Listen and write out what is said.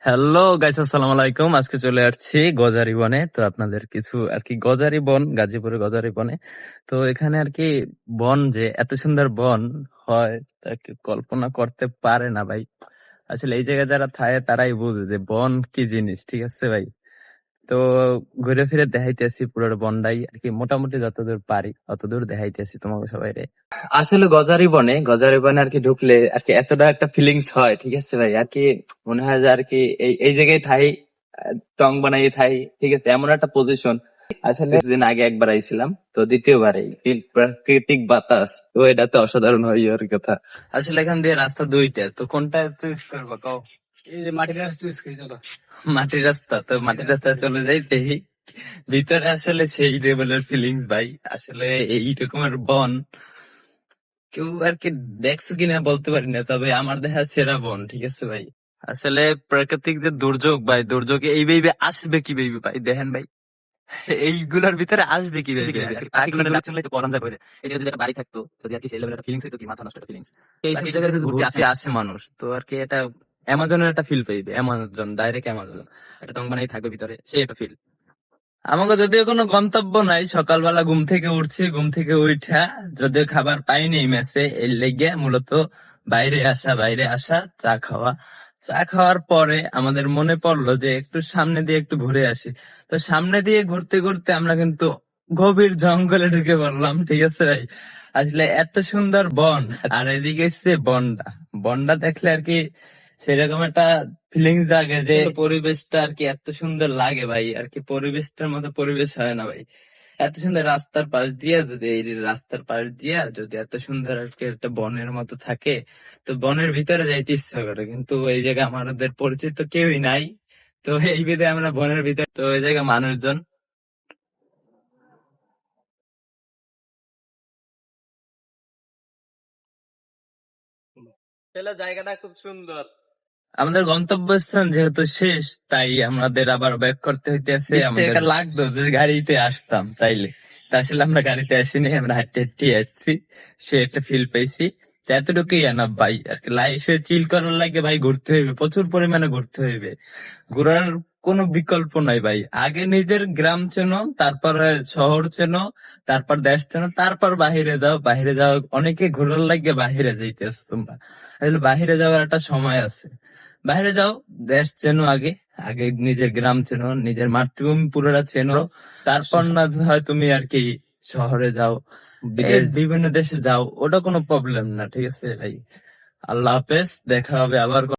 Hello guys, আসসালামু আলাইকুম। আজকে চলে আসছি গজারি বনে। তো আপনাদের কিছু আর কি, গজারি বন, গাজীপুরের গজারি বনে। তো এখানে আর কি বন, যে এত সুন্দর বন হয় তা কি কল্পনা করতে পারে না ভাই। আসলে এই জায়গায় যারা থাকে তারাই বুঝে যে বন কি জিনিস, ঠিক আছে ভাই। তো ঘুরে ফিরে দেখাইতেছি পুরো বনটাই আর কি, মোটামুটি যতদূর পারি অতদূর দেখাইতেছি তোমাকে সবাই রে। আসলে গজারি বনে আর কি ঢুকলে আর কি এতটা একটা ফিলিংস হয়, ঠিক আছে ভাই। আর কি মনে হয় যে আর কি এই এই জায়গায় থাই, টং বানাই থাই, ঠিক আছে, এমন একটা পজিশন। আসলে কিছুদিন আগে একবার আইছিলাম, তো দ্বিতীয়বার এই প্রাকৃতিক বাতাস, তো এটা তো অসাধারণ হয় ওর কথা। আসলে এখান দিয়ে রাস্তা দুইটা, তো কোনটা চুজ করবো কও? এই যে মাটির রাস্তা চুজ করি, চলো। মাটির রাস্তা, তো মাটির রাস্তায় চলে যাই দেখি। ভিতরে আসলে সেই লেভেলের ফিলিং ভাই। আসলে এই রকমের বন কেউ আর কি দেখছো কিনা বলতে পারি না, তবে আমার দেখা সেরা বন, ঠিক আছে ভাই। আসলে প্রাকৃতিক যে দুর্যোগ ভাই, দুর্যোগ এইভাবে আসবে কি ভাই, ভাই দেখেন ভাই, এইগুলোর ভিতরে আসবে কি ভাই। এই যে যদি একটা বাড়ি থাকতো, যদি আর কি সেই লেভেলের একটা ফিলিংস হইতো, কি মাথা নষ্ট একটা ফিলিংস। এই সেই জায়গায় যদি ঘুরতে আসে আসে মানুষ, তো আর কি এটা অ্যামাজনের একটা ফিল পাইবে। অ্যামাজন, ডাইরেক্ট অ্যামাজন, একটা টং বানাই থাকবে ভিতরে, সে একটা ফিল। আমাকে যদিও কোনো গন্তব্য নাই, সকালবেলা ঘুম থেকে উঠছি, ঘুম থেকে উঠা যদিও খাবার পাইনি মেসে, এর লেগে মূলত বাইরে আসা চা খাওয়ার পরে আমাদের মনে পড়লো যে একটু সামনে দিয়ে একটু ঘুরে আসি। তো সামনে দিয়ে ঘুরতে ঘুরতে আমরা কিন্তু গভীর জঙ্গলে ঢুকে পড়লাম, ঠিক আছে ভাই। আসলে এত সুন্দর বন, আর এদিকে এসছে বনটা। বনটা দেখলে আর কি সেরকম একটা ফিলিংস জাগে যে পরিবেশটা আর কি এত সুন্দর লাগে ভাই। আর কি পরিবেশটার মতো পরিবেশ হয় না ভাই। এত সুন্দর রাস্তার পাশ দিয়া, যদি এই রাস্তার পাশ দিয়া যদি এত সুন্দর আর কি একটা বনের মতো থাকে, তো বনের ভিতরে যাইতে ইচ্ছা করে, কিন্তু এই জায়গায় আমাদের পরিচিত কেউই নাই। তো এই বিধে আমরা বনের ভিতরে, তো এই জায়গায় মানুষজন তাহলে জায়গাটা খুব সুন্দর। আমাদের গন্তব্যস্থান যেহেতু শেষ, তাই আমাদের আবার ব্যাক করতে হইতেছে। 20 টাকা লাগতো যদি গাড়িতে আসতাম তাইলে। তা আসলে আমরা গাড়িতে আসিনি, আমরা হাঁটতে হাঁটতে আসছি। সে একটা ফিল পাইছি। তো এতটুকুই না ভাই, আর কি লাইফে চিল করার লাগে ভাই ঘুরতে হইবে, প্রচুর পরিমাণে ঘুরতে হইবে। ঘোরার কোনো বিকল্প নাই ভাই। আগে নিজের গ্রাম চেনো, তারপরে শহর চেনো, তারপর দেশ চেনো, তারপর বাহিরে যাও। বাহিরে যাও, অনেকে ঘোরার লাগে বাহিরে যাইতেছো তোমরা। আসলে বাহিরে যাওয়ার একটা সময় আছে। বাইরে যাও, দেশ চেনো আগে, আগে নিজের গ্রাম চেনো, নিজের মাতৃভূমি পুরোটা চেনো, তারপর না হয় তুমি আর কি শহরে যাও, বিদেশ বিভিন্ন দেশে যাও, ওটা কোনো প্রবলেম না, ঠিক আছে ভাই। আল্লাহ হাফেজ, দেখা হবে আবার।